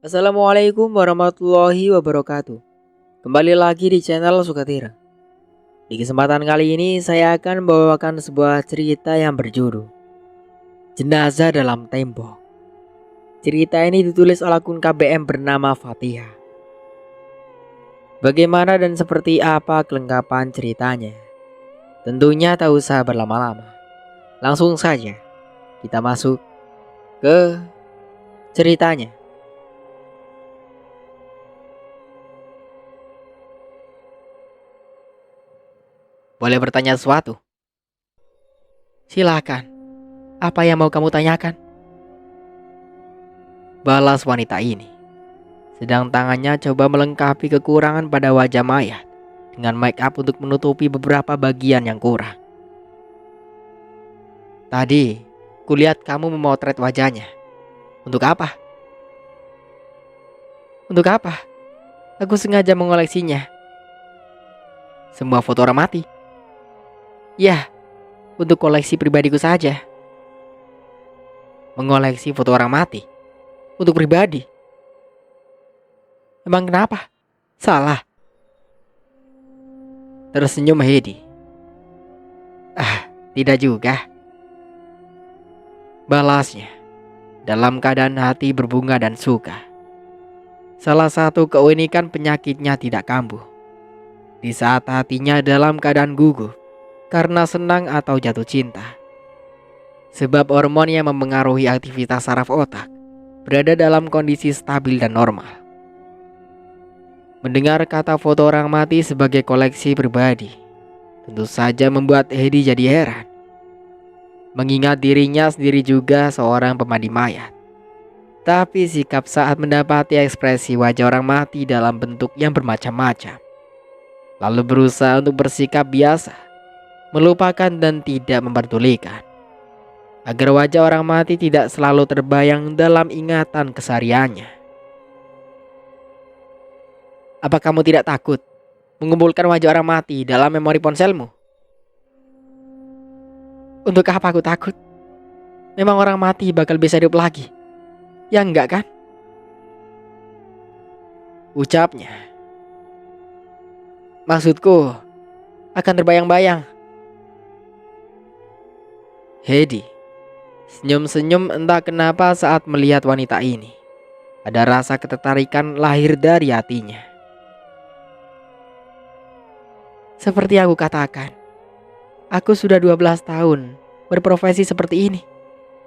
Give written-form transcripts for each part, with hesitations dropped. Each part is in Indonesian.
Assalamualaikum warahmatullahi wabarakatuh. Kembali lagi di channel Sukatira. Di kesempatan kali ini saya akan membawakan sebuah cerita yang berjudul Jenazah dalam Tembok. Cerita ini ditulis oleh akun KBM bernama Fatihah. Bagaimana dan seperti apa kelengkapan ceritanya? Tentunya tak usah berlama-lama. Langsung saja kita masuk ke ceritanya. Boleh bertanya sesuatu? Silakan. Apa yang mau kamu tanyakan? Balas wanita ini. Sedang tangannya coba melengkapi kekurangan pada wajah mayat dengan make up untuk menutupi beberapa bagian yang kurang. Tadi, kulihat kamu memotret wajahnya. Untuk apa? Untuk apa? Aku sengaja mengoleksinya. Semua foto orang mati? Ya, untuk koleksi pribadiku saja. Mengoleksi foto orang mati? Untuk pribadi? Emang kenapa? Salah. Tersenyum Hedi. Tidak juga. Balasnya, dalam keadaan hati berbunga dan suka. Salah satu keunikan penyakitnya tidak kambuh. Di saat hatinya dalam keadaan gugup karena senang atau jatuh cinta. Sebab hormon yang mempengaruhi aktivitas saraf otak berada dalam kondisi stabil dan normal. Mendengar kata foto orang mati sebagai koleksi pribadi tentu saja membuat Hedi jadi heran. Mengingat dirinya sendiri juga seorang pemandi mayat. Tapi sikap saat mendapati ekspresi wajah orang mati dalam bentuk yang bermacam-macam, lalu berusaha untuk bersikap biasa, melupakan dan tidak memperdulikan, agar wajah orang mati tidak selalu terbayang dalam ingatan kesehariannya. Apa kamu tidak takut mengumpulkan wajah orang mati dalam memori ponselmu? Untuk apa aku takut? Memang orang mati bakal bisa hidup lagi. Ya enggak kan? Ucapnya. Maksudku akan terbayang-bayang. Hedi senyum-senyum entah kenapa saat melihat wanita ini. Ada rasa ketertarikan lahir dari hatinya. Seperti aku katakan, aku sudah 12 tahun berprofesi seperti ini.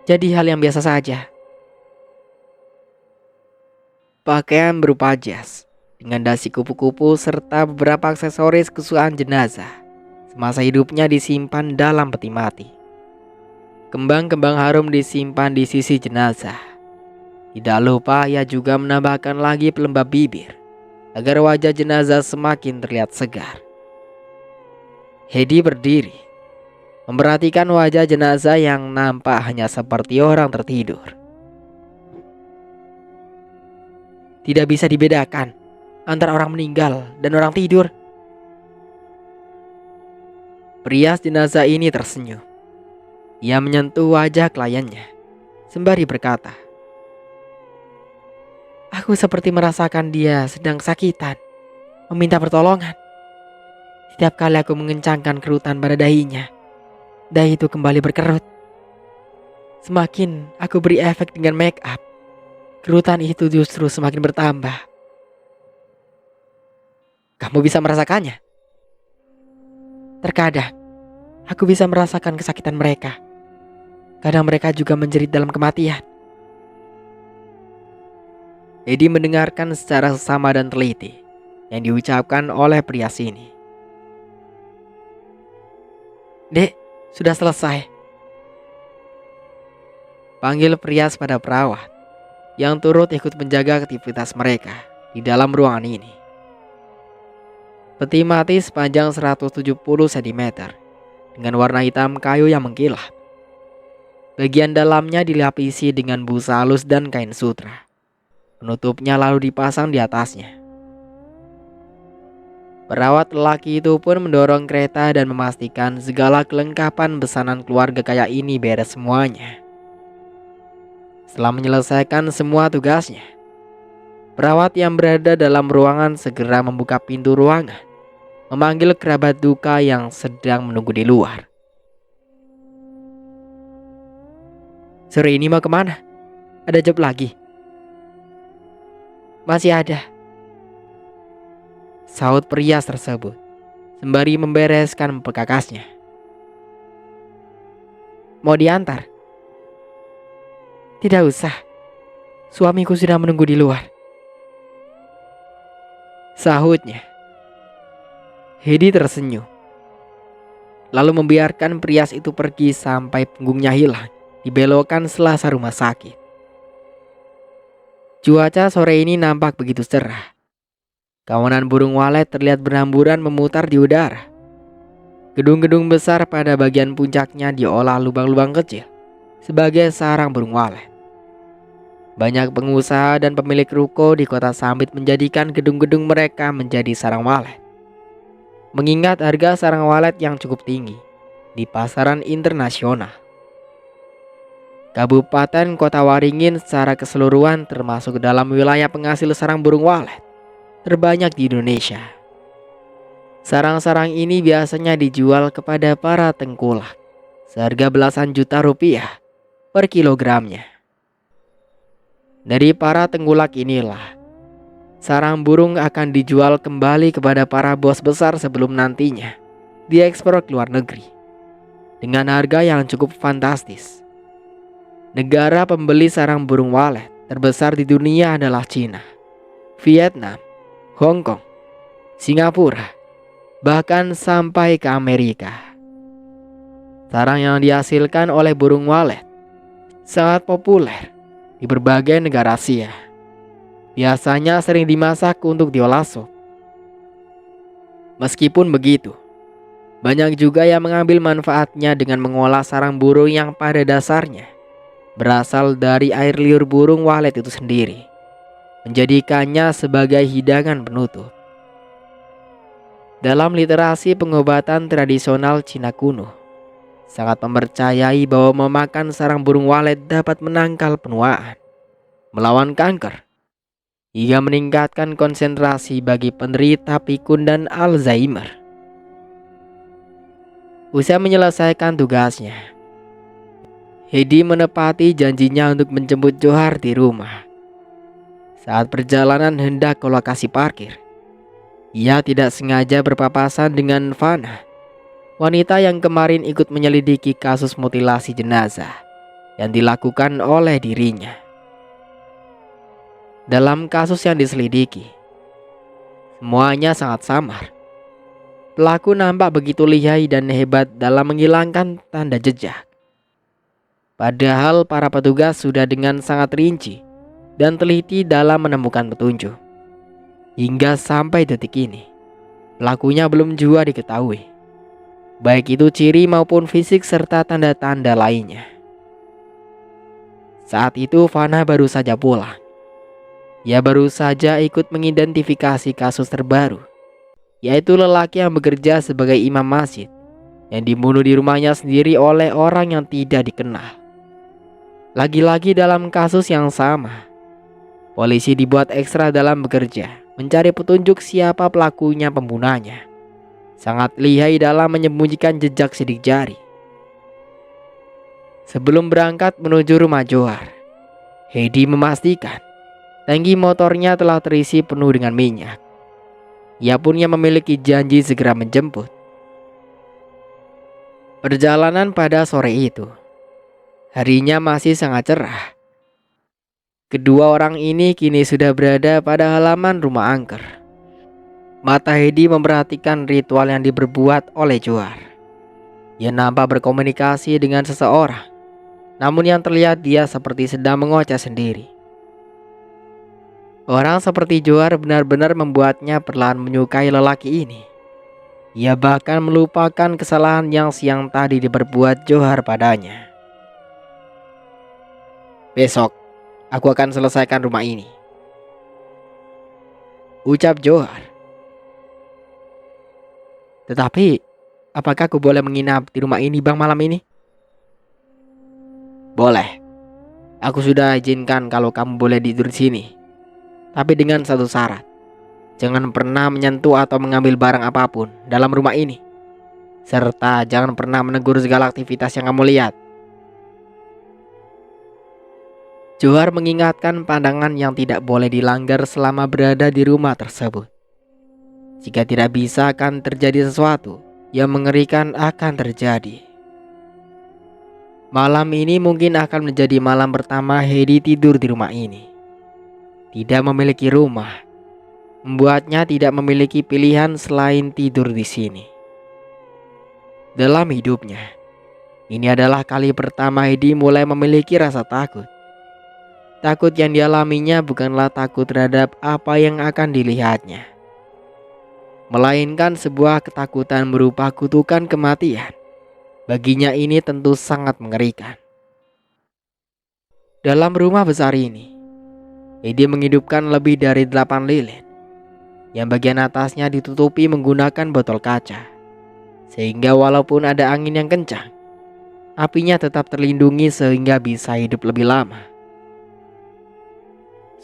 Jadi hal yang biasa saja. Pakaian berupa jas dengan dasi kupu-kupu serta beberapa aksesoris kesukaan jenazah semasa hidupnya disimpan dalam peti mati. Kembang-kembang harum disimpan di sisi jenazah. Tidak lupa ia juga menambahkan lagi pelembab bibir agar wajah jenazah semakin terlihat segar. Hedi berdiri memperhatikan wajah jenazah yang nampak hanya seperti orang tertidur. Tidak bisa dibedakan antara orang meninggal dan orang tidur. Pria jenazah ini tersenyum. Ia menyentuh wajah kliennya sembari berkata, "Aku seperti merasakan dia sedang kesakitan, meminta pertolongan. Setiap kali aku mengencangkan kerutan pada dahinya, dahi itu kembali berkerut. Semakin aku beri efek dengan make up, kerutan itu justru semakin bertambah." Kamu bisa merasakannya? Terkadang aku bisa merasakan kesakitan mereka. Kadang mereka juga menjerit dalam kematian. Edi mendengarkan secara sesama dan teliti yang diucapkan oleh pria sini. "Dek, sudah selesai," panggil Prias pada perawat yang turut ikut menjaga aktivitas mereka di dalam ruangan ini. Peti mati sepanjang 170 cm dengan warna hitam kayu yang mengkilap. Bagian dalamnya dilapisi dengan busa halus dan kain sutra. Penutupnya lalu dipasang di atasnya. Perawat lelaki itu pun mendorong kereta dan memastikan segala kelengkapan pesanan keluarga kaya ini beres semuanya. Setelah menyelesaikan semua tugasnya, Perawat yang berada dalam ruangan segera membuka pintu ruangan, memanggil kerabat duka yang sedang menunggu di luar. "Sore ini mau kemana? Ada job lagi?" "Masih ada," sahut pria tersebut sembari membereskan perkakasnya. "Mau diantar?" "Tidak usah, suamiku sudah menunggu di luar," sahutnya. Hedi tersenyum, lalu membiarkan pria itu pergi sampai punggungnya hilang di belokan selasa rumah sakit. Cuaca sore ini nampak begitu cerah. Kawanan burung walet terlihat berhamburan memutar di udara. Gedung-gedung besar pada bagian puncaknya diolah lubang-lubang kecil sebagai sarang burung walet. Banyak pengusaha dan pemilik ruko di kota Sambit menjadikan gedung-gedung mereka menjadi sarang walet. Mengingat harga sarang walet yang cukup tinggi di pasaran internasional. Kabupaten Kota Waringin secara keseluruhan termasuk dalam wilayah penghasil sarang burung walet terbanyak di Indonesia. Sarang-sarang ini biasanya dijual kepada para tengkulak seharga belasan juta rupiah per kilogramnya. Dari para tengkulak inilah sarang burung akan dijual kembali kepada para bos besar sebelum nantinya diekspor ke luar negeri dengan harga yang cukup fantastis. Negara pembeli sarang burung walet terbesar di dunia adalah Cina, Vietnam, Hong Kong, Singapura, bahkan sampai ke Amerika. Sarang yang dihasilkan oleh burung walet sangat populer di berbagai negara Asia. Biasanya sering dimasak untuk diolah sup. Meskipun begitu, banyak juga yang mengambil manfaatnya dengan mengolah sarang burung yang pada dasarnya berasal dari air liur burung walet itu sendiri, menjadikannya sebagai hidangan penutup. Dalam literasi pengobatan tradisional Cina kuno, sangat mempercayai bahwa memakan sarang burung walet dapat menangkal penuaan, melawan kanker, hingga meningkatkan konsentrasi bagi penderita pikun dan Alzheimer. Usai menyelesaikan tugasnya, Hedi menepati janjinya untuk menjemput Johar di rumah. Saat perjalanan hendak ke lokasi parkir, ia tidak sengaja berpapasan dengan Fana, wanita yang kemarin ikut menyelidiki kasus mutilasi jenazah yang dilakukan oleh dirinya. Dalam kasus yang diselidiki, semuanya sangat samar. Pelaku nampak begitu lihai dan hebat dalam menghilangkan tanda jejak. Padahal para petugas sudah dengan sangat rinci dan teliti dalam menemukan petunjuk. Hingga sampai detik ini, pelakunya belum juga diketahui, baik itu ciri maupun fisik serta tanda-tanda lainnya. Saat itu Fana baru saja pulang. Ia baru saja ikut mengidentifikasi kasus terbaru, yaitu lelaki yang bekerja sebagai imam masjid yang dibunuh di rumahnya sendiri oleh orang yang tidak dikenal. Lagi-lagi dalam kasus yang sama, polisi dibuat ekstra dalam bekerja mencari petunjuk siapa pelakunya pembunuhnya. Sangat lihai dalam menyembunyikan jejak sidik jari. Sebelum berangkat menuju rumah Johar, Hedi memastikan tangki motornya telah terisi penuh dengan minyak. Ia pun yang memiliki janji segera menjemput. Perjalanan pada sore itu, harinya masih sangat cerah. Kedua orang ini kini sudah berada pada halaman rumah angker. Mata Hedi memperhatikan ritual yang diperbuat oleh Johar. Ia nampak berkomunikasi dengan seseorang, namun yang terlihat dia seperti sedang mengoceh sendiri. Orang seperti Johar benar-benar membuatnya perlahan menyukai lelaki ini. Ia bahkan melupakan kesalahan yang siang tadi diperbuat Johar padanya. "Besok, aku akan selesaikan rumah ini," ucap Johar. "Tetapi, apakah aku boleh menginap di rumah ini bang malam ini?" "Boleh. Aku sudah izinkan kalau kamu boleh tidur di sini. Tapi dengan satu syarat, jangan pernah menyentuh atau mengambil barang apapun dalam rumah ini. Serta jangan pernah menegur segala aktivitas yang kamu lihat. Johar mengingatkan pandangan yang tidak boleh dilanggar selama berada di rumah tersebut. Jika tidak bisa akan terjadi sesuatu yang mengerikan akan terjadi. Malam ini mungkin akan menjadi malam pertama Heidi tidur di rumah ini. Tidak memiliki rumah membuatnya tidak memiliki pilihan selain tidur di sini. Dalam hidupnya, ini adalah kali pertama Heidi mulai memiliki rasa takut. Takut yang dialaminya bukanlah takut terhadap apa yang akan dilihatnya, melainkan sebuah ketakutan berupa kutukan kematian. Baginya ini tentu sangat mengerikan. Dalam rumah besar ini, Heidi menghidupkan lebih dari 8 lilin yang bagian atasnya ditutupi menggunakan botol kaca, sehingga walaupun ada angin yang kencang, apinya tetap terlindungi sehingga bisa hidup lebih lama.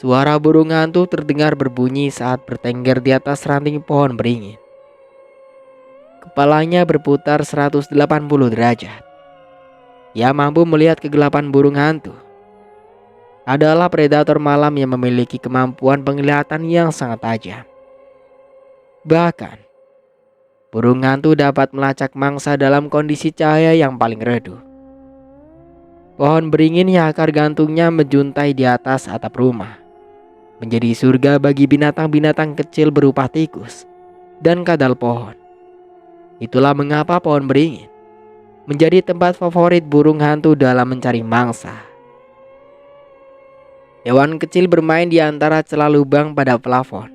Suara burung hantu terdengar berbunyi saat bertengger di atas ranting pohon beringin. Kepalanya berputar 180 derajat. Ia mampu melihat kegelapan. Burung hantu adalah predator malam yang memiliki kemampuan penglihatan yang sangat tajam. Bahkan, burung hantu dapat melacak mangsa dalam kondisi cahaya yang paling redup. Pohon beringin yang akar gantungnya menjuntai di atas atap rumah menjadi surga bagi binatang-binatang kecil berupa tikus dan kadal pohon. Itulah mengapa pohon beringin menjadi tempat favorit burung hantu dalam mencari mangsa. Hewan kecil bermain di antara celah lubang pada plafon.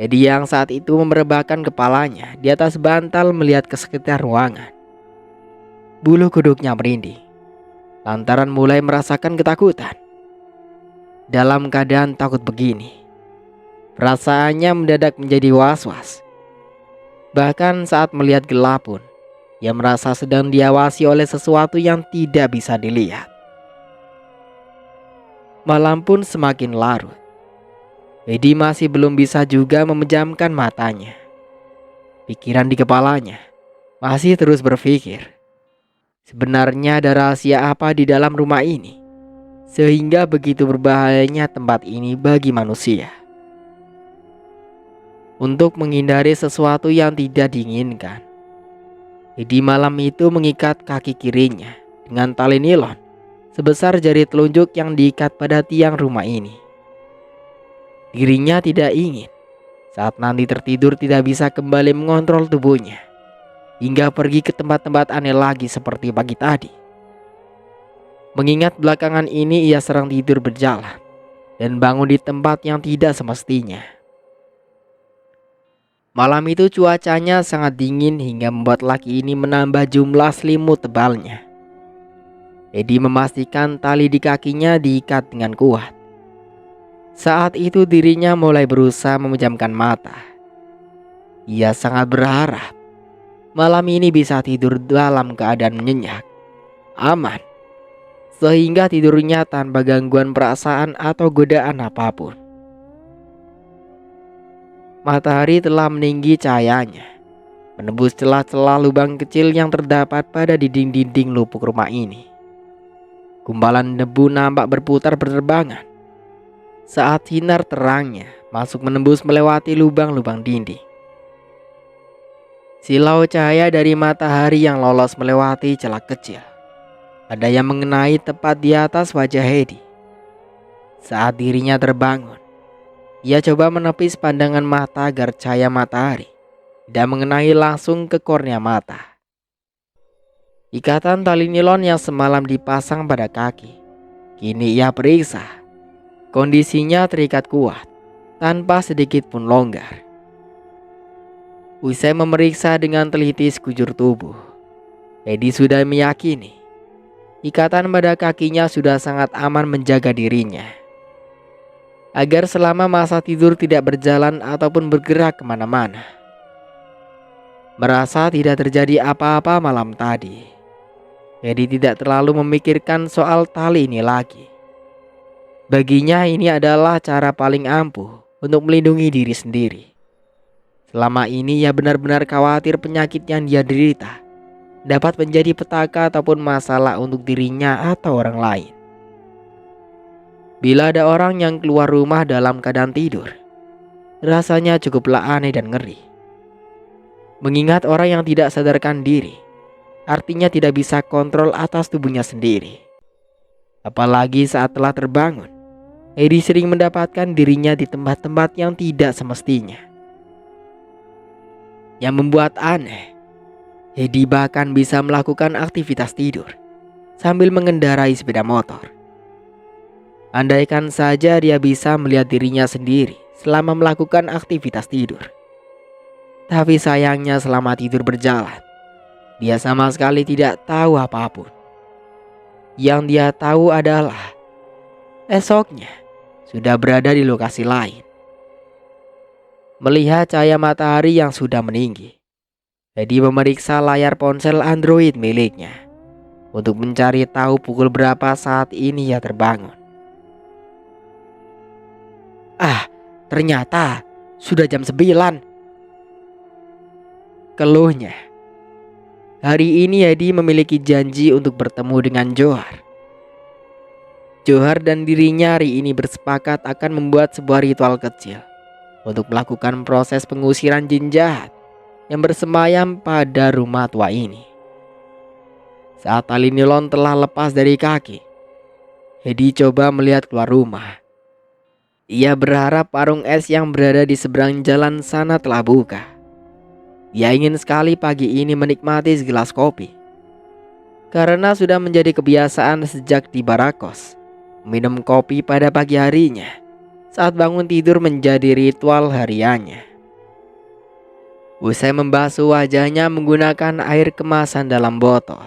Jadi yang saat itu merebahkan kepalanya di atas bantal melihat ke sekitar ruangan. Bulu kuduknya merinding lantaran mulai merasakan ketakutan. Dalam keadaan takut begini, perasaannya mendadak menjadi was-was. Bahkan saat melihat gelap pun, ia merasa sedang diawasi oleh sesuatu yang tidak bisa dilihat. Malam pun semakin larut. Heidi masih belum bisa juga memejamkan matanya. Pikiran di kepalanya masih terus berpikir, sebenarnya ada rahasia apa di dalam rumah ini sehingga begitu berbahayanya tempat ini bagi manusia. Untuk menghindari sesuatu yang tidak diinginkan, Heidi malam itu mengikat kaki kirinya dengan tali nilon sebesar jari telunjuk yang diikat pada tiang rumah ini. Dirinya tidak ingin saat nanti tertidur tidak bisa kembali mengontrol tubuhnya hingga pergi ke tempat-tempat aneh lagi seperti pagi tadi. Mengingat belakangan ini ia sering tidur berjalan dan bangun di tempat yang tidak semestinya. Malam itu cuacanya sangat dingin hingga membuat laki ini menambah jumlah selimut tebalnya. Heidi memastikan tali di kakinya diikat dengan kuat. Saat itu dirinya mulai berusaha memejamkan mata. Ia sangat berharap malam ini bisa tidur dalam keadaan nyenyak, aman, sehingga tidurnya tanpa gangguan perasaan atau godaan apapun. Matahari telah meninggi cahayanya, menembus celah-celah lubang kecil yang terdapat pada dinding-dinding lupuk rumah ini. Gumpalan debu nampak berputar berterbangan saat sinar terangnya masuk menembus melewati lubang-lubang dinding. Silau cahaya dari matahari yang lolos melewati celah kecil, ada yang mengenai tepat di atas wajah Heidi. Saat dirinya terbangun, ia coba menepis pandangan mata agar cahaya matahari tidak mengenai langsung ke kornea mata. Ikatan tali nilon yang semalam dipasang pada kaki, kini ia periksa. Kondisinya terikat kuat, tanpa sedikit pun longgar. Usai memeriksa dengan teliti sekujur tubuh, Heidi sudah meyakini ikatan pada kakinya sudah sangat aman menjaga dirinya agar selama masa tidur tidak berjalan ataupun bergerak kemana-mana. Merasa tidak terjadi apa-apa malam tadi, Heidi tidak terlalu memikirkan soal tali ini lagi. Baginya ini adalah cara paling ampuh untuk melindungi diri sendiri. Selama ini ia benar-benar khawatir penyakit yang dia derita dapat menjadi petaka ataupun masalah untuk dirinya atau orang lain. Bila ada orang yang keluar rumah dalam keadaan tidur, rasanya cukuplah aneh dan ngeri. Mengingat orang yang tidak sadarkan diri, artinya tidak bisa kontrol atas tubuhnya sendiri. Apalagi saat telah terbangun, Edi sering mendapatkan dirinya di tempat-tempat yang tidak semestinya. Yang membuat aneh, Edi bahkan bisa melakukan aktivitas tidur sambil mengendarai sepeda motor. Andaikan saja dia bisa melihat dirinya sendiri selama melakukan aktivitas tidur. Tapi sayangnya selama tidur berjalan, dia sama sekali tidak tahu apapun. Yang dia tahu adalah esoknya sudah berada di lokasi lain. Melihat cahaya matahari yang sudah meninggi, Edi memeriksa layar ponsel Android miliknya untuk mencari tahu pukul berapa saat ini ia terbangun. Ternyata sudah jam 9. Keluhnya. Hari ini Edi memiliki janji untuk bertemu dengan Johar. Johar dan dirinya hari ini bersepakat akan membuat sebuah ritual kecil untuk melakukan proses pengusiran jin jahat yang bersemayam pada rumah tua ini. Saat tali nilon telah lepas dari kaki, Edi coba melihat keluar rumah. Ia berharap warung es yang berada di seberang jalan sana telah buka. Dia ingin sekali pagi ini menikmati segelas kopi, karena sudah menjadi kebiasaan sejak di Barakos minum kopi pada pagi harinya saat bangun tidur menjadi ritual hariannya. Usai membasuh wajahnya menggunakan air kemasan dalam botol,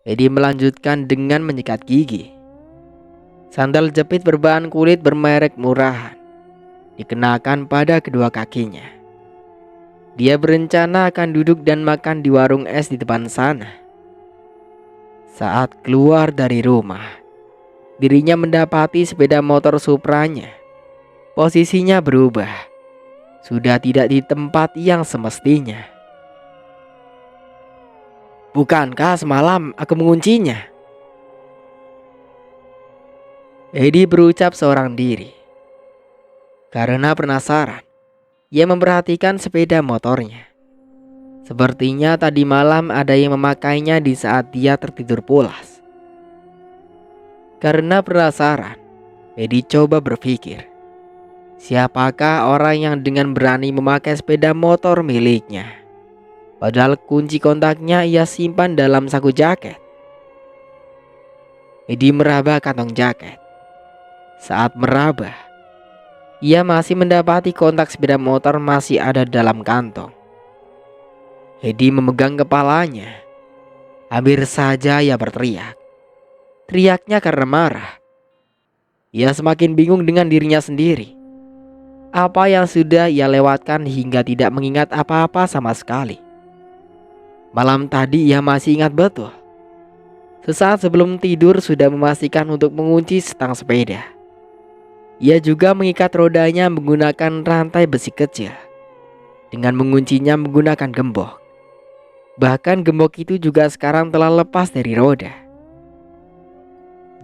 Edi melanjutkan dengan menyikat gigi. Sandal jepit berbahan kulit bermerek murahan dikenakan pada kedua kakinya. Dia berencana akan duduk dan makan di warung es di depan sana. Saat keluar dari rumah, dirinya mendapati sepeda motor Supranya. Posisinya berubah, sudah tidak di tempat yang semestinya. Bukankah semalam aku menguncinya? Edi berucap seorang diri. Karena penasaran, ia memperhatikan sepeda motornya. Sepertinya tadi malam ada yang memakainya di saat dia tertidur pulas. Karena penasaran, Edi coba berpikir, siapakah orang yang dengan berani memakai sepeda motor miliknya? Padahal kunci kontaknya ia simpan dalam saku jaket. Edi meraba kantong jaket. Saat meraba, ia masih mendapati kontak sepeda motor masih ada dalam kantong. Edi memegang kepalanya. Hampir saja ia berteriak. Teriaknya karena marah. Ia semakin bingung dengan dirinya sendiri. Apa yang sudah ia lewatkan hingga tidak mengingat apa-apa sama sekali. Malam tadi ia masih ingat betul. Sesaat sebelum tidur sudah memastikan untuk mengunci stang sepeda. Ia juga mengikat rodanya menggunakan rantai besi kecil, dengan menguncinya menggunakan gembok. Bahkan gembok itu juga sekarang telah lepas dari roda.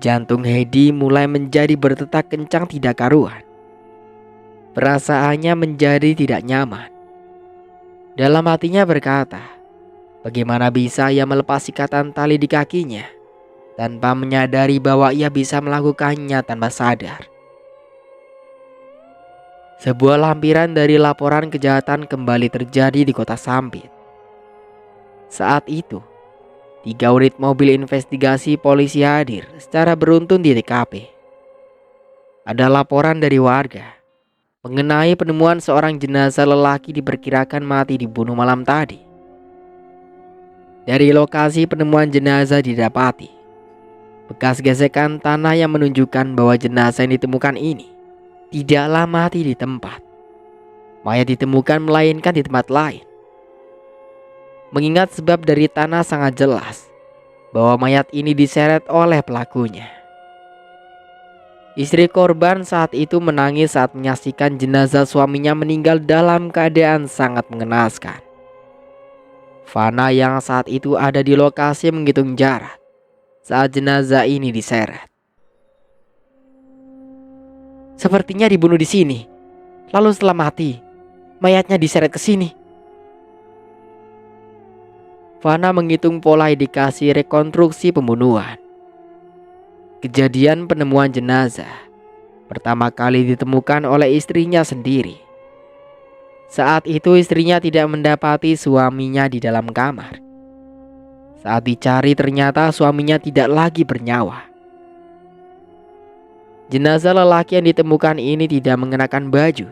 Jantung Edi mulai menjadi berdetak kencang tidak karuan. Perasaannya menjadi tidak nyaman. Dalam hatinya berkata, bagaimana bisa ia melepas ikatan tali di kakinya tanpa menyadari bahwa ia bisa melakukannya tanpa sadar. Sebuah lampiran dari laporan kejahatan kembali terjadi di kota Sampit. Saat itu, 3 unit mobil investigasi polisi hadir secara beruntun di TKP. Ada laporan dari warga mengenai penemuan seorang jenazah lelaki diperkirakan mati dibunuh malam tadi. Dari lokasi penemuan jenazah didapati bekas gesekan tanah yang menunjukkan bahwa jenazah yang ditemukan ini tidaklah mati di tempat. Mayat ditemukan melainkan di tempat lain. Mengingat sebab dari tanah sangat jelas bahwa mayat ini diseret oleh pelakunya. Istri korban saat itu menangis saat menyaksikan jenazah suaminya meninggal dalam keadaan sangat mengenaskan. Fana yang saat itu ada di lokasi menghitung jarak saat jenazah ini diseret. Sepertinya dibunuh di sini. Lalu setelah mati, mayatnya diseret ke sini. Fana menghitung pola indikasi rekonstruksi pembunuhan. Kejadian penemuan jenazah pertama kali ditemukan oleh istrinya sendiri. Saat itu istrinya tidak mendapati suaminya di dalam kamar. Saat dicari ternyata suaminya tidak lagi bernyawa. Jenazah lelaki yang ditemukan ini tidak mengenakan baju.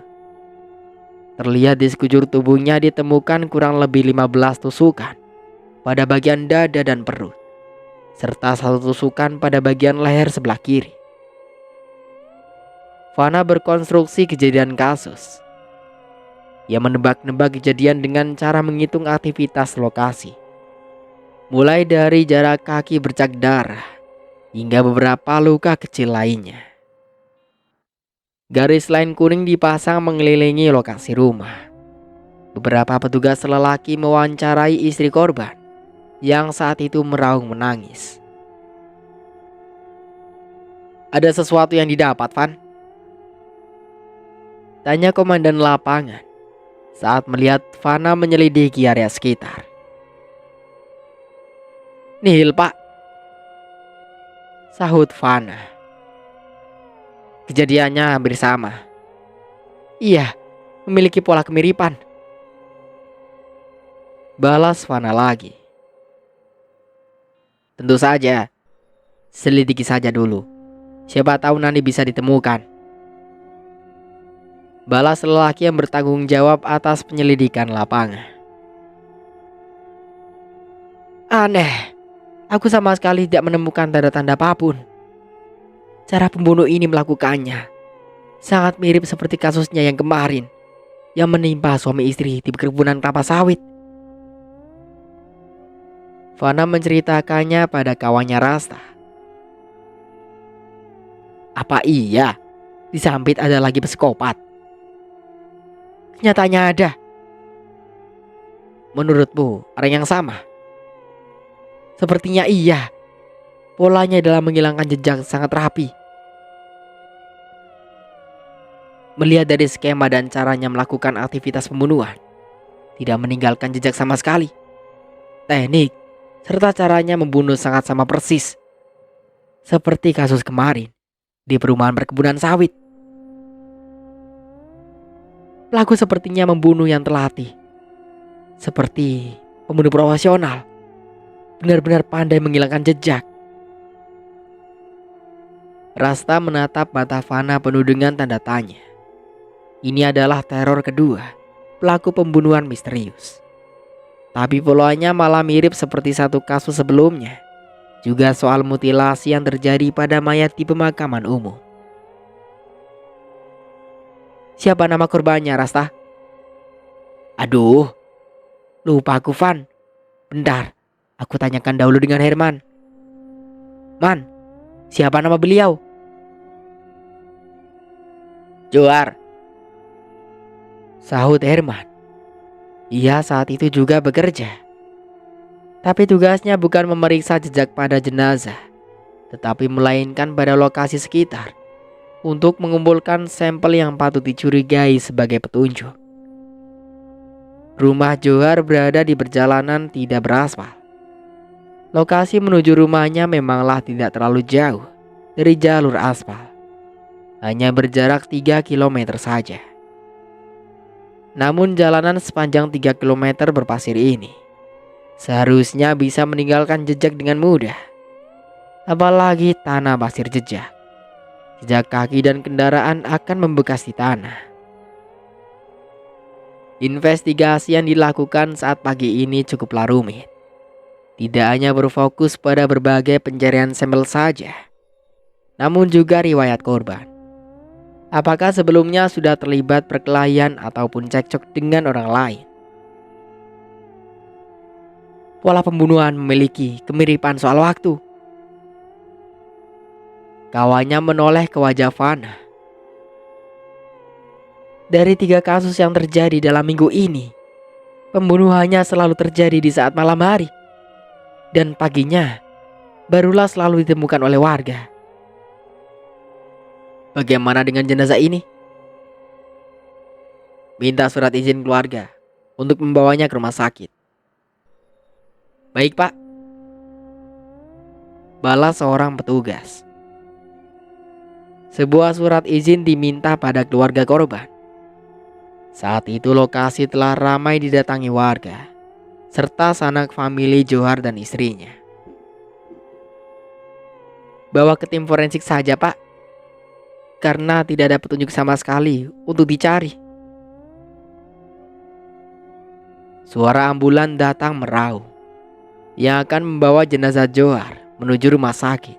Terlihat di sekujur tubuhnya ditemukan kurang lebih 15 tusukan pada bagian dada dan perut, serta 1 tusukan pada bagian leher sebelah kiri. Fana berkonstruksi kejadian kasus. Ia menebak-nebak kejadian dengan cara menghitung aktivitas lokasi, mulai dari jarak kaki bercak darah hingga beberapa luka kecil lainnya. Garis lain kuning dipasang mengelilingi lokasi rumah. Beberapa petugas lelaki mewawancarai istri korban yang saat itu meraung menangis. Ada sesuatu yang didapat, Van? Tanya komandan lapangan saat melihat Fana menyelidiki area sekitar. Nihil, Pak, sahut Fana. Kejadiannya hampir sama. Iya, memiliki pola kemiripan, balas Fana lagi. Tentu saja, selidiki saja dulu. Siapa tahu nanti bisa ditemukan, balas lelaki yang bertanggung jawab atas penyelidikan lapangan. Aneh, aku sama sekali tidak menemukan tanda-tanda apapun. Cara pembunuh ini melakukannya sangat mirip seperti kasusnya yang kemarin, yang menimpa suami istri di perkebunan kelapa sawit. Fana menceritakannya pada kawannya Rasta. Apa iya di Sampit ada lagi psikopat? Kenyataannya ada. Menurutmu orang yang sama? Sepertinya iya. Polanya dalam menghilangkan jejak sangat rapi. Melihat dari skema dan caranya melakukan aktivitas pembunuhan, tidak meninggalkan jejak sama sekali. Teknik serta caranya membunuh sangat sama persis, seperti kasus kemarin di perumahan perkebunan sawit. Pelaku sepertinya membunuh yang terlatih, seperti pembunuh profesional, benar-benar pandai menghilangkan jejak. Rasta menatap mata Fana penuh dengan tanda tanya. Ini adalah teror kedua pelaku pembunuhan misterius. Tapi polanya malah mirip seperti satu kasus sebelumnya. Juga soal mutilasi yang terjadi pada mayat di pemakaman umum. Siapa nama korbannya, Rasta? Aduh, lupa aku, Van. Bentar, aku tanyakan dahulu dengan Herman. Man, siapa nama beliau? Johar, sahut Herman. Ia saat itu juga bekerja. Tapi tugasnya bukan memeriksa jejak pada jenazah, tetapi melainkan pada lokasi sekitar untuk mengumpulkan sampel yang patut dicurigai sebagai petunjuk. Rumah Johar berada di perjalanan tidak beraspal. Lokasi menuju rumahnya memanglah tidak terlalu jauh dari jalur aspal. Hanya berjarak 3 km saja. Namun jalanan sepanjang 3 km berpasir ini seharusnya bisa meninggalkan jejak dengan mudah. Apalagi tanah pasir jejak. Jejak kaki dan kendaraan akan membekas di tanah. Investigasi yang dilakukan saat pagi ini cukuplah rumit. Tidak hanya berfokus pada berbagai pencarian sampel saja, namun juga riwayat korban. Apakah sebelumnya sudah terlibat perkelahian ataupun cekcok dengan orang lain? Pola pembunuhan memiliki kemiripan soal waktu. Kawannya menoleh ke wajah Fana. Dari 3 kasus yang terjadi dalam minggu ini, pembunuhannya selalu terjadi di saat malam hari. Dan paginya, barulah selalu ditemukan oleh warga. Bagaimana dengan jenazah ini? Minta surat izin keluarga untuk membawanya ke rumah sakit. Baik, Pak. Balas seorang petugas. Sebuah surat izin diminta pada keluarga korban. Saat itu lokasi telah ramai didatangi warga, serta sanak famili Johar dan istrinya. Bawa ke tim forensik saja, Pak, karena tidak ada petunjuk sama sekali untuk dicari. Suara ambulan datang meraung, yang akan membawa jenazah Johar menuju rumah sakit.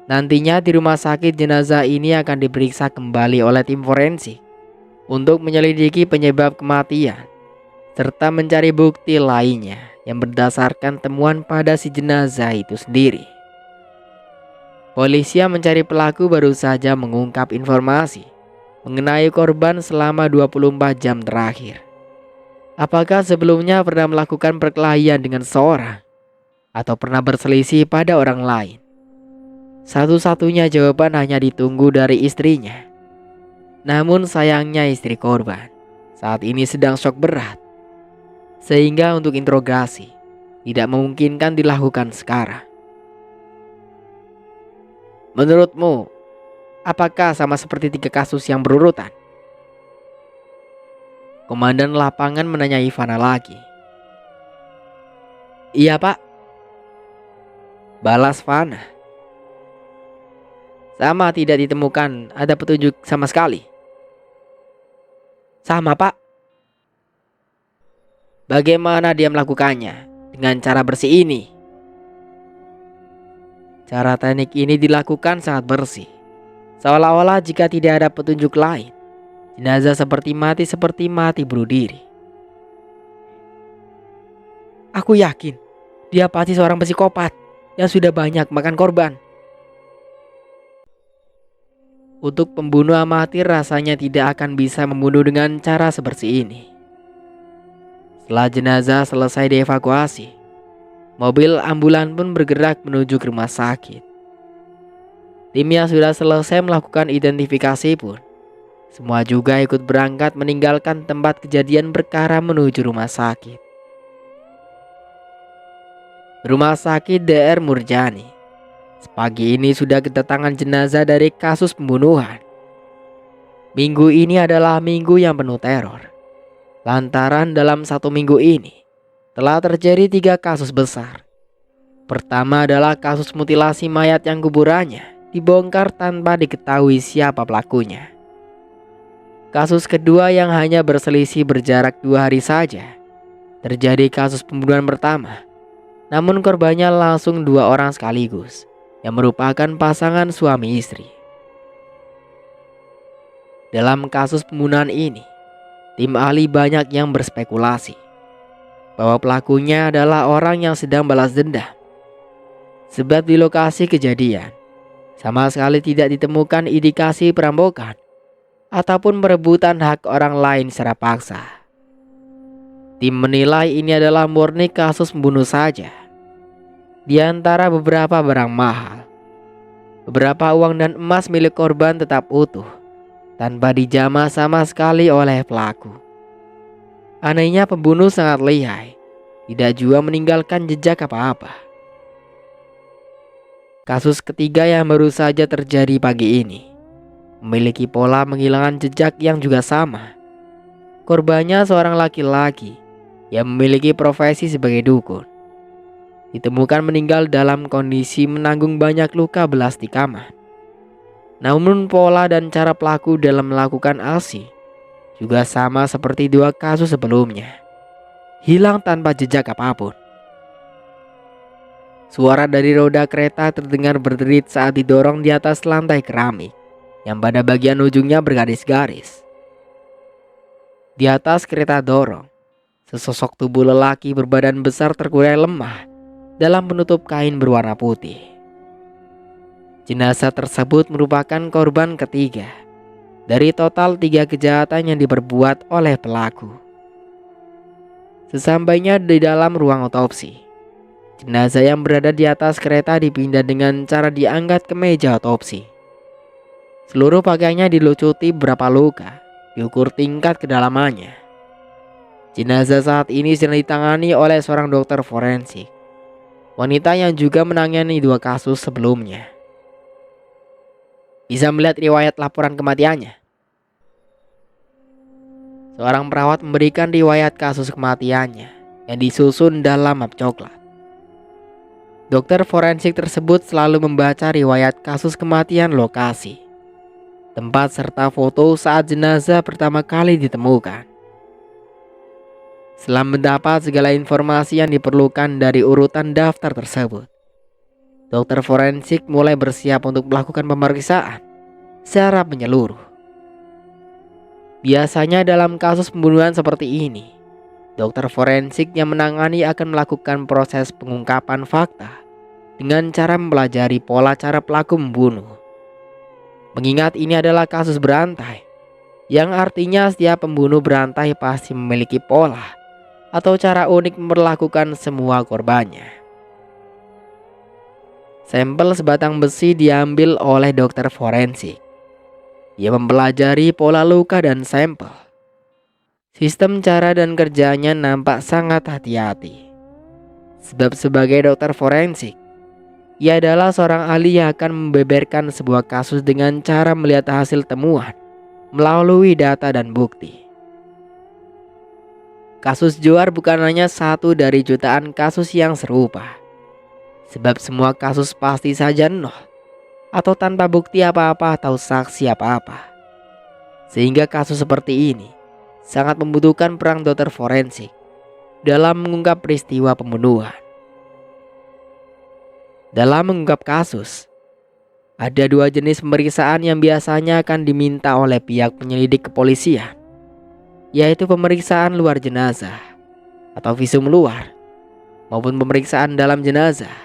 Nantinya di rumah sakit jenazah ini akan diperiksa kembali oleh tim forensik untuk menyelidiki penyebab kematian serta mencari bukti lainnya yang berdasarkan temuan pada si jenazah itu sendiri. Polisi yang mencari pelaku baru saja mengungkap informasi mengenai korban selama 24 jam terakhir. Apakah sebelumnya pernah melakukan perkelahian dengan seorang atau pernah berselisih pada orang lain? Satu-satunya jawaban hanya ditunggu dari istrinya. Namun sayangnya istri korban saat ini sedang shock berat, sehingga untuk interogasi tidak memungkinkan dilakukan sekarang. Menurutmu, apakah sama seperti 3 kasus yang berurutan? Komandan lapangan menanyai Fana lagi. Iya, Pak. Balas Fana. Sama, tidak ditemukan ada petunjuk sama sekali. Sama, Pak. Bagaimana dia melakukannya dengan cara bersih ini? Cara teknik ini dilakukan sangat bersih, seolah-olah jika tidak ada petunjuk lain, jenazah seperti mati bunuh diri. Aku yakin dia pasti seorang psikopat yang sudah banyak makan korban. Untuk pembunuh amatir rasanya tidak akan bisa membunuh dengan cara seperti ini. Setelah jenazah selesai dievakuasi, mobil ambulan pun bergerak menuju ke rumah sakit. Tim yang sudah selesai melakukan identifikasi pun semua juga ikut berangkat meninggalkan tempat kejadian perkara menuju rumah sakit. Rumah sakit DR Murjani. Pagi ini sudah kedatangan jenazah dari kasus pembunuhan. Minggu ini adalah minggu yang penuh teror. Lantaran dalam 1 minggu ini telah terjadi 3 kasus besar. Pertama adalah kasus mutilasi mayat yang kuburannya dibongkar tanpa diketahui siapa pelakunya. Kasus kedua yang hanya berselisih berjarak 2 hari saja. Terjadi kasus pembunuhan pertama, namun korbannya langsung 2 orang sekaligus, yang merupakan pasangan suami istri. Dalam kasus pembunuhan ini, tim ahli banyak yang berspekulasi bahwa pelakunya adalah orang yang sedang balas dendam. Sebab di lokasi kejadian sama sekali tidak ditemukan indikasi perampokan ataupun perebutan hak orang lain secara paksa. Tim menilai ini adalah murni kasus membunuh saja. Di antara beberapa barang mahal, beberapa uang dan emas milik korban tetap utuh, tanpa dijamah sama sekali oleh pelaku. Anehnya pembunuh sangat lihai, tidak juga meninggalkan jejak apa-apa. Kasus ketiga yang baru saja terjadi pagi ini memiliki pola menghilangkan jejak yang juga sama. Korbannya seorang laki-laki yang memiliki profesi sebagai dukun. Ditemukan meninggal dalam kondisi menanggung banyak luka belas di kamar. Namun pola dan cara pelaku dalam melakukan aksi juga sama seperti 2 kasus sebelumnya. Hilang tanpa jejak apapun. Suara dari roda kereta terdengar berderit saat didorong di atas lantai keramik yang pada bagian ujungnya bergaris-garis. Di atas kereta dorong, sesosok tubuh lelaki berbadan besar terkulai lemah dalam penutup kain berwarna putih. Jenazah tersebut merupakan korban ketiga dari total 3 kejahatan yang diperbuat oleh pelaku. Sesampainya di dalam ruang otopsi, jenazah yang berada di atas kereta dipindah dengan cara diangkat ke meja otopsi. Seluruh pakaiannya dilucuti beberapa luka, diukur tingkat kedalamannya. Jenazah saat ini sedang ditangani oleh seorang dokter forensik, wanita yang juga menangani 2 kasus sebelumnya. Bisa melihat riwayat laporan kematiannya. Seorang perawat memberikan riwayat kasus kematiannya yang disusun dalam map coklat. Dokter forensik tersebut selalu membaca riwayat kasus kematian, lokasi, tempat serta foto saat jenazah pertama kali ditemukan. Setelah mendapat segala informasi yang diperlukan dari urutan daftar tersebut, dokter forensik mulai bersiap untuk melakukan pemeriksaan secara menyeluruh. Biasanya dalam kasus pembunuhan seperti ini, dokter forensik yang menangani akan melakukan proses pengungkapan fakta dengan cara mempelajari pola cara pelaku membunuh. Mengingat ini adalah kasus berantai, yang artinya setiap pembunuh berantai pasti memiliki pola atau cara unik memperlakukan semua korbannya. Sampel sebatang besi diambil oleh dokter forensik. Ia mempelajari pola luka dan sampel. Sistem cara dan kerjanya nampak sangat hati-hati. Sebab sebagai dokter forensik, ia adalah seorang ahli yang akan membeberkan sebuah kasus dengan cara melihat hasil temuan melalui data dan bukti. Kasus Johar bukan hanya satu dari jutaan kasus yang serupa. Sebab semua kasus pasti saja nol atau tanpa bukti apa-apa atau saksi apa-apa. Sehingga kasus seperti ini sangat membutuhkan peran dokter forensik dalam mengungkap peristiwa pembunuhan. Dalam mengungkap kasus, ada 2 jenis pemeriksaan yang biasanya akan diminta oleh pihak penyelidik kepolisian, yaitu pemeriksaan luar jenazah atau visum luar, maupun pemeriksaan dalam jenazah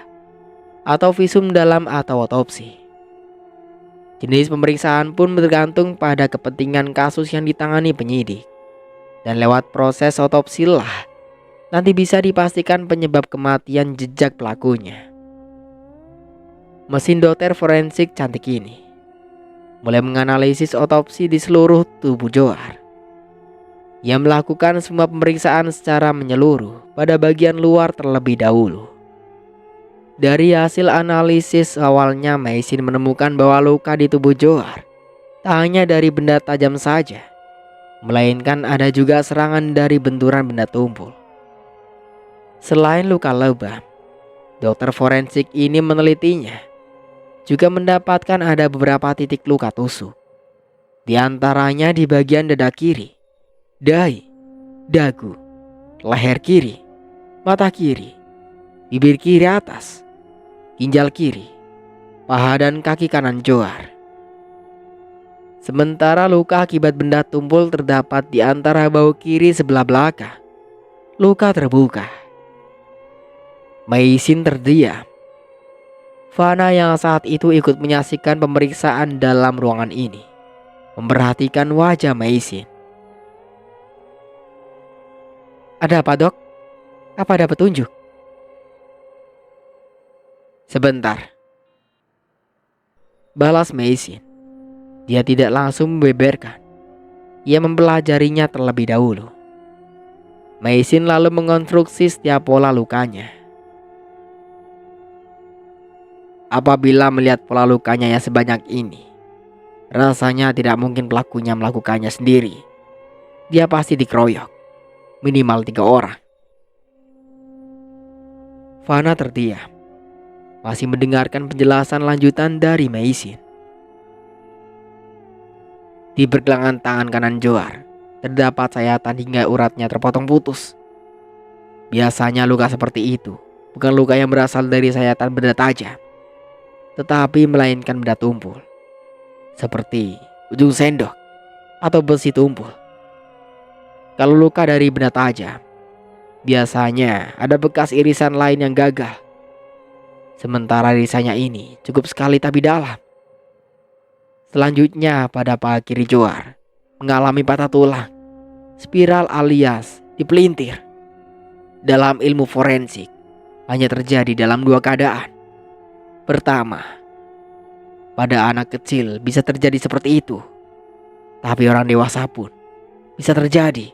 atau visum dalam atau otopsi. Jenis pemeriksaan pun bergantung pada kepentingan kasus yang ditangani penyidik, dan lewat proses otopsi lah nanti bisa dipastikan penyebab kematian jejak pelakunya. Mesin dokter forensik cantik ini mulai menganalisis otopsi di seluruh tubuh Johar. Ia melakukan semua pemeriksaan secara menyeluruh pada bagian luar terlebih dahulu. Dari hasil analisis awalnya, Maisin menemukan bahwa luka di tubuh Johar tak hanya dari benda tajam saja, melainkan ada juga serangan dari benturan benda tumpul. Selain luka lebam, dokter forensik ini menelitinya juga mendapatkan ada beberapa titik luka tusuk, di antaranya di bagian dada kiri, dahi, dagu, leher kiri, mata kiri, bibir kiri atas, ginjal kiri, paha dan kaki kanan Johar. Sementara luka akibat benda tumpul terdapat di antara bahu kiri sebelah belakang. Luka terbuka. Maisin terdiam. Fana yang saat itu ikut menyaksikan pemeriksaan dalam ruangan ini memperhatikan wajah Maisin. "Ada apa, Dok? Apa ada petunjuk?" "Sebentar," balas Maisin. Dia tidak langsung membeberkan. Ia mempelajarinya terlebih dahulu. Maisin lalu mengonstruksi setiap pola lukanya. Apabila melihat pola lukanya yang sebanyak ini, rasanya tidak mungkin pelakunya melakukannya sendiri. Dia pasti dikeroyok. Minimal 3 orang. Fana terdiam, masih mendengarkan penjelasan lanjutan dari Maisin. Di pergelangan tangan kanan Johar terdapat sayatan hingga uratnya terpotong putus. Biasanya luka seperti itu bukan luka yang berasal dari sayatan benda tajam, tetapi melainkan benda tumpul, seperti ujung sendok atau besi tumpul. Kalau luka dari benda tajam, biasanya ada bekas irisan lain yang gagal, Sementara risanya ini cukup sekali tapi dalam. Selanjutnya pada paha kiri Johar mengalami patah tulang, spiral alias dipelintir. Dalam ilmu forensik hanya terjadi dalam dua keadaan. Pertama, pada anak kecil bisa terjadi seperti itu, tapi orang dewasa pun bisa terjadi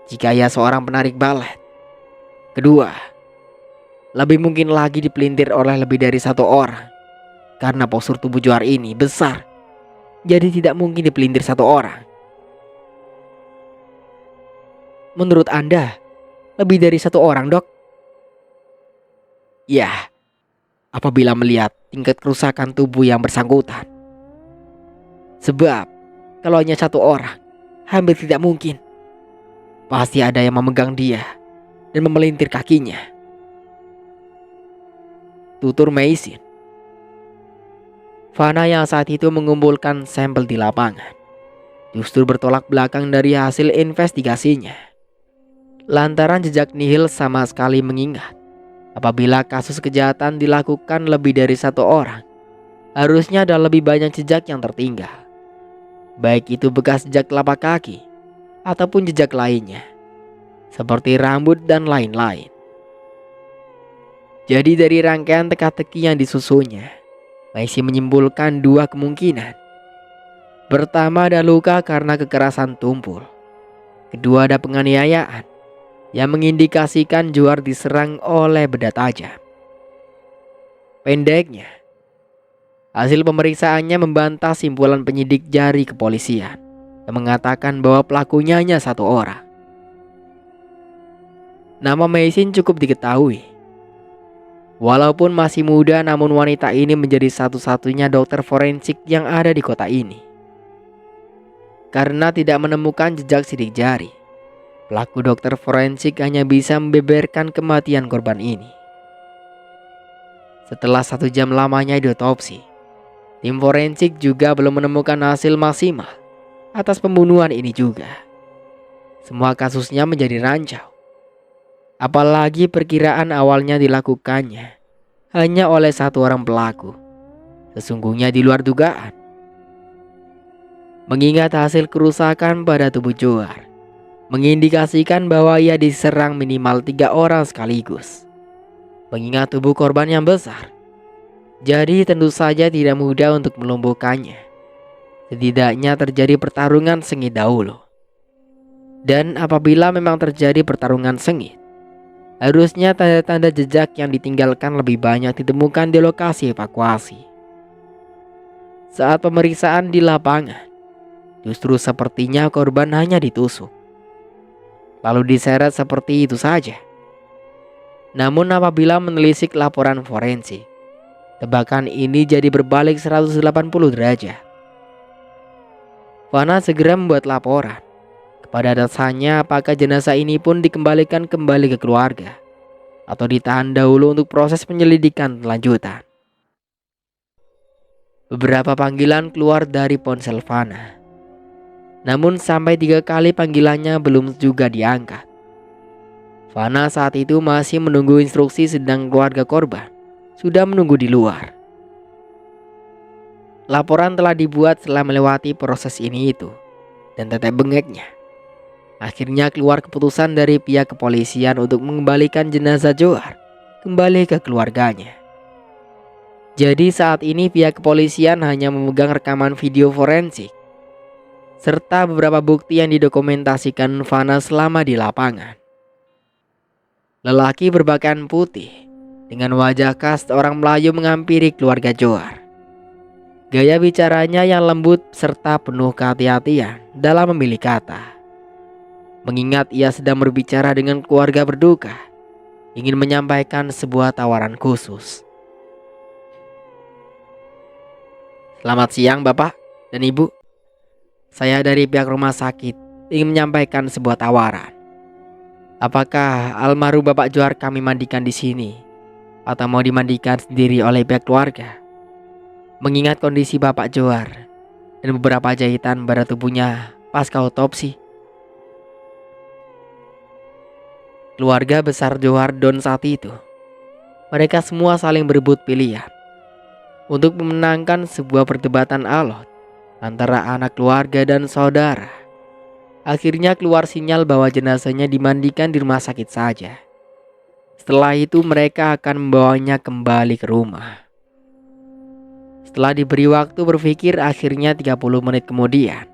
jika ia seorang penarik balet. Kedua, lebih mungkin lagi dipelintir oleh lebih dari satu orang, karena postur tubuh Johar ini besar, jadi tidak mungkin dipelintir satu orang. Menurut Anda, lebih dari satu orang, Dok? Ya, apabila melihat tingkat kerusakan tubuh yang bersangkutan. Sebab, kalau hanya satu orang, hampir tidak mungkin. Pasti ada yang memegang dia dan memelintir kakinya. Tutur Meisin. Fana yang saat itu mengumpulkan sampel di lapangan justru bertolak belakang dari hasil investigasinya. Lantaran jejak nihil sama sekali mengingat, apabila kasus kejahatan dilakukan lebih dari satu orang, harusnya ada lebih banyak jejak yang tertinggal. Baik itu bekas jejak telapak kaki ataupun jejak lainnya, seperti rambut dan lain-lain. Jadi dari rangkaian teka-teki yang disusunnya, Meisin menyimpulkan dua kemungkinan. Pertama, ada luka karena kekerasan tumpul. Kedua, ada penganiayaan yang mengindikasikan Johar diserang oleh benda tajam. Pendeknya, hasil pemeriksaannya membantah simpulan penyidik jari kepolisian yang mengatakan bahwa pelakunya hanya satu orang. Nama Meisin cukup diketahui. Walaupun masih muda, namun wanita ini menjadi satu-satunya dokter forensik yang ada di kota ini. Karena tidak menemukan jejak sidik jari, pelaku dokter forensik hanya bisa membeberkan kematian korban ini. Setelah 1 jam lamanya diotopsi, tim forensik juga belum menemukan hasil maksimal atas pembunuhan ini juga. Semua kasusnya menjadi rancu. Apalagi perkiraan awalnya dilakukannya hanya oleh satu orang pelaku. Sesungguhnya di luar dugaan. Mengingat hasil kerusakan pada tubuh Johar mengindikasikan bahwa ia diserang minimal 3 orang sekaligus. Mengingat tubuh korban yang besar, jadi tentu saja tidak mudah untuk melumpuhkannya. Setidaknya terjadi pertarungan sengit dahulu. Dan apabila memang terjadi pertarungan sengit, harusnya tanda-tanda jejak yang ditinggalkan lebih banyak ditemukan di lokasi evakuasi. Saat pemeriksaan di lapangan, justru sepertinya korban hanya ditusuk, lalu diseret seperti itu saja. Namun apabila menelisik laporan forensik, tebakan ini jadi berbalik 180 derajat. Fana segera membuat laporan. Pada dasarnya apakah jenazah ini pun dikembalikan kembali ke keluarga atau ditahan dahulu untuk proses penyelidikan lanjutan. Beberapa panggilan keluar dari ponsel Fana. Namun sampai 3 kali panggilannya belum juga diangkat. Fana saat itu masih menunggu instruksi, sedang keluarga korban sudah menunggu di luar. Laporan telah dibuat setelah melewati proses ini itu dan tetek bengeknya. Akhirnya keluar keputusan dari pihak kepolisian untuk mengembalikan jenazah Johar kembali ke keluarganya. Jadi saat ini pihak kepolisian hanya memegang rekaman video forensik serta beberapa bukti yang didokumentasikan Fana selama di lapangan. Lelaki berpakaian putih dengan wajah khas orang Melayu menghampiri keluarga Johar. Gaya bicaranya yang lembut serta penuh kehati-hatian dalam memilih kata. Mengingat ia sedang berbicara dengan keluarga berduka, ingin menyampaikan sebuah tawaran khusus. Selamat siang Bapak dan Ibu. Saya dari pihak rumah sakit ingin menyampaikan sebuah tawaran. Apakah almarhum Bapak Johar kami mandikan di sini atau mau dimandikan sendiri oleh pihak keluarga? Mengingat kondisi Bapak Johar dan beberapa jahitan pada tubuhnya pasca otopsi. Keluarga besar Johar Don saat itu Mereka semua saling berebut pilihan untuk memenangkan sebuah perdebatan alot antara anak keluarga dan saudara. Akhirnya keluar sinyal bahwa jenazahnya dimandikan di rumah sakit saja. Setelah itu mereka akan membawanya kembali ke rumah. Setelah diberi waktu berpikir, akhirnya 30 menit kemudian,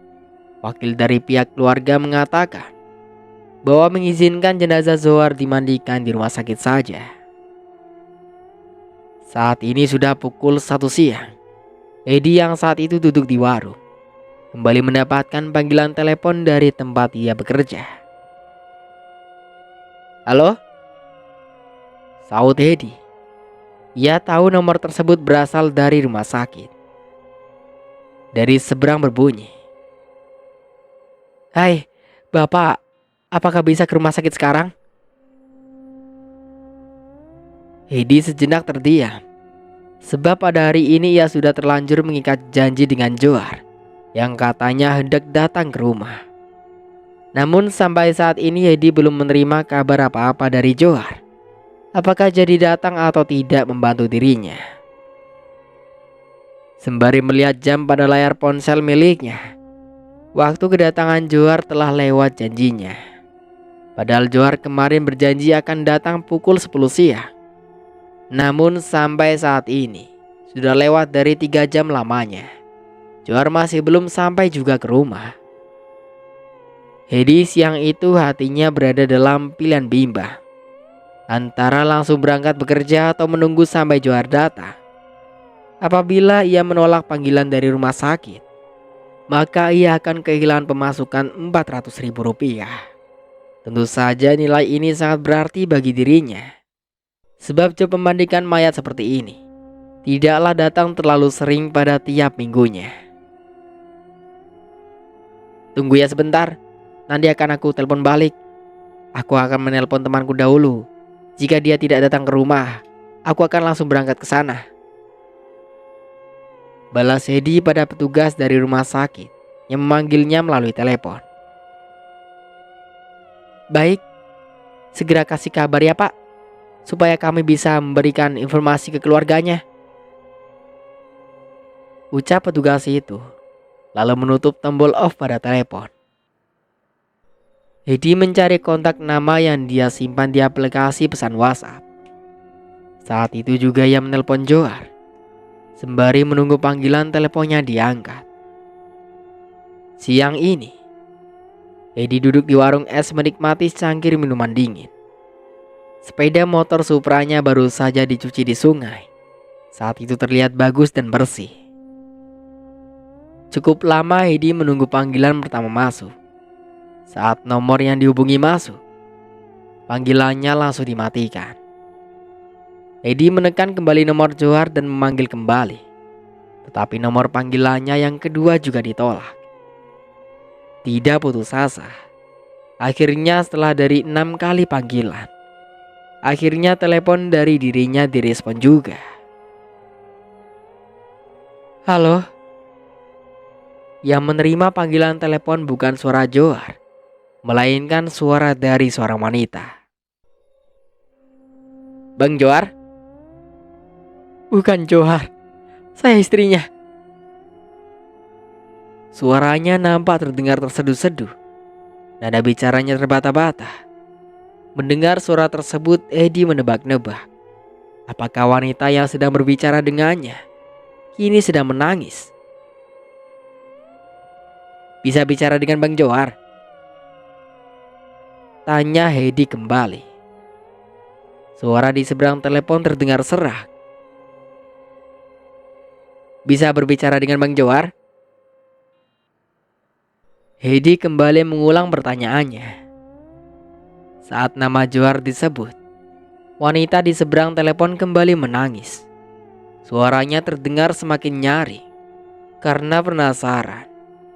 wakil dari pihak keluarga mengatakan bahwa mengizinkan jenazah Zohar dimandikan di rumah sakit saja. Saat ini sudah pukul 1 siang. Edi yang saat itu duduk di warung kembali mendapatkan panggilan telepon dari tempat ia bekerja. "Halo?" saut Edi. Ia tahu nomor tersebut berasal dari rumah sakit. Dari seberang berbunyi, "Hai, Bapak, apakah bisa ke rumah sakit sekarang?" Edi sejenak terdiam, sebab pada hari ini ia sudah terlanjur mengikat janji dengan Johar yang katanya hendak datang ke rumah. Namun sampai saat ini Edi belum menerima kabar apa-apa dari Johar. Apakah jadi datang atau tidak membantu dirinya. Sembari melihat jam pada layar ponsel miliknya, waktu kedatangan Johar telah lewat janjinya. Padahal Johar kemarin berjanji akan datang pukul 10 siang. Namun sampai saat ini sudah lewat dari 3 jam lamanya. Johar masih belum sampai juga ke rumah. Edi siang itu hatinya berada dalam pilihan bimbang, antara langsung berangkat bekerja atau menunggu sampai Johar datang. Apabila ia menolak panggilan dari rumah sakit, maka ia akan kehilangan pemasukan Rp400.000. Tentu saja nilai ini sangat berarti bagi dirinya. Sebab job memandikan mayat seperti ini tidaklah datang terlalu sering pada tiap minggunya. "Tunggu ya sebentar, nanti akan aku telepon balik. Aku akan menelpon temanku dahulu. Jika dia tidak datang ke rumah, aku akan langsung berangkat ke sana," balas Edi pada petugas dari rumah sakit yang memanggilnya melalui telepon. "Baik, segera kasih kabar ya Pak, supaya kami bisa memberikan informasi ke keluarganya," ucap petugas itu, lalu menutup tombol off pada telepon. Edi mencari kontak nama yang dia simpan di aplikasi pesan WhatsApp. Saat itu juga ia menelpon Johar, sembari menunggu panggilan teleponnya diangkat. Siang ini, Edi duduk di warung es menikmati secangkir minuman dingin. Sepeda motor Supranya baru saja dicuci di sungai. Saat itu terlihat bagus dan bersih. Cukup lama Edi menunggu panggilan pertama masuk. Saat nomor yang dihubungi masuk, panggilannya langsung dimatikan. Edi menekan kembali nomor Johar dan memanggil kembali. Tetapi nomor panggilannya yang kedua juga ditolak. Tidak putus asa. Akhirnya setelah dari 6 kali panggilan, akhirnya telepon dari dirinya direspon juga. "Halo?" Yang menerima panggilan telepon bukan suara Johar, melainkan suara dari seorang wanita. "Bang Johar?" "Bukan Johar, saya istrinya." Suaranya nampak terdengar terseduh-seduh. Nada bicaranya terbata-bata. Mendengar suara tersebut, Edi menebak-nebak. Apakah wanita yang sedang berbicara dengannya kini sedang menangis? "Bisa bicara dengan Bang Johar?" tanya Edi kembali. Suara di seberang telepon terdengar serak. "Bisa berbicara dengan Bang Johar?" Edi kembali mengulang pertanyaannya. Saat nama Johar disebut, wanita di seberang telepon kembali menangis. Suaranya terdengar semakin nyaring. Karena penasaran,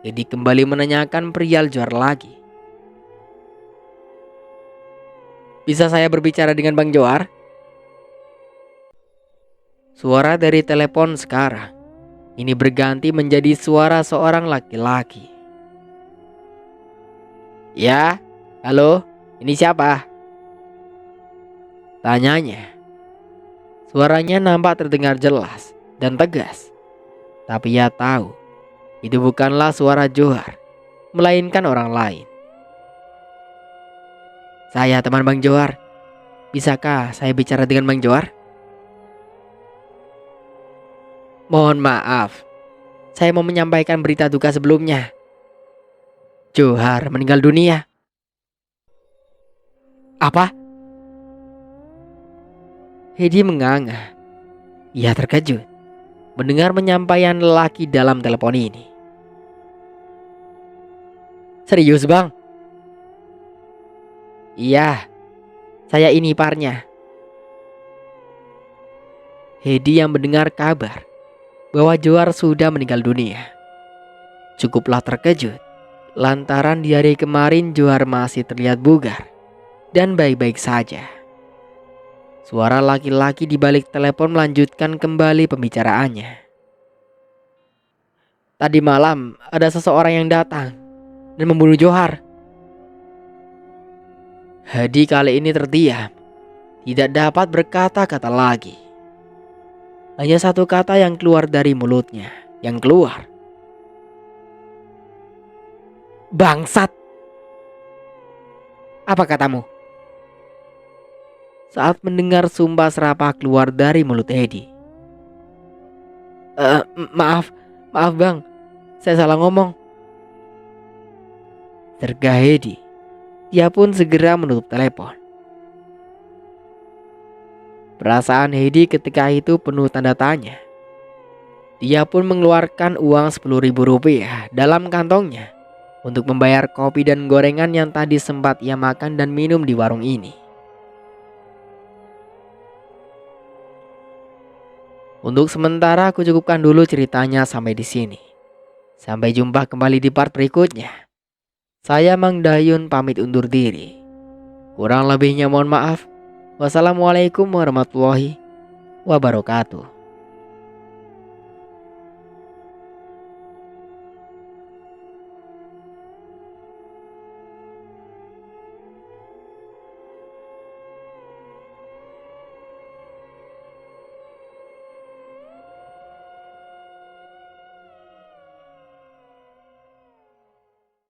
Edi kembali menanyakan perihal Johar lagi. "Bisa saya berbicara dengan Bang Johar?" Suara dari telepon sekarang ini berganti menjadi suara seorang laki-laki. "Ya, halo, ini siapa?" tanyanya. Suaranya nampak terdengar jelas dan tegas. Tapi ia tahu itu bukanlah suara Johar, melainkan orang lain. "Saya teman Bang Johar. Bisakah saya bicara dengan Bang Johar?" "Mohon maaf, saya mau menyampaikan berita duka sebelumnya. Johar meninggal dunia." "Apa?" Hedi menganga. Ia terkejut mendengar penyampaian lelaki dalam telepon ini. "Serius Bang?" "Iya, saya ini iparnya." Hedi yang mendengar kabar bahwa Johar sudah meninggal dunia cukuplah terkejut lantaran di hari kemarin Johar masih terlihat bugar dan baik-baik saja. Suara laki-laki di balik telepon melanjutkan kembali pembicaraannya. "Tadi malam ada seseorang yang datang dan membunuh Johar." Hadi kali ini terdiam, tidak dapat berkata-kata lagi. Hanya satu kata yang keluar dari mulutnya, yang keluar. "Bangsat!" "Apa katamu?" Saat mendengar sumpah serapah keluar dari mulut Hedi. Maaf Bang, saya salah ngomong." Tergah Hedi. Dia pun segera menutup telepon. Perasaan Hedi ketika itu penuh tanda tanya. Dia pun mengeluarkan uang 10.000 rupiah dalam kantongnya untuk membayar kopi dan gorengan yang tadi sempat ia makan dan minum di warung ini. Untuk sementara aku cukupkan dulu ceritanya sampai di sini. Sampai jumpa kembali di part berikutnya. Saya Mang Dayun pamit undur diri. Kurang lebihnya mohon maaf. Wassalamualaikum warahmatullahi wabarakatuh.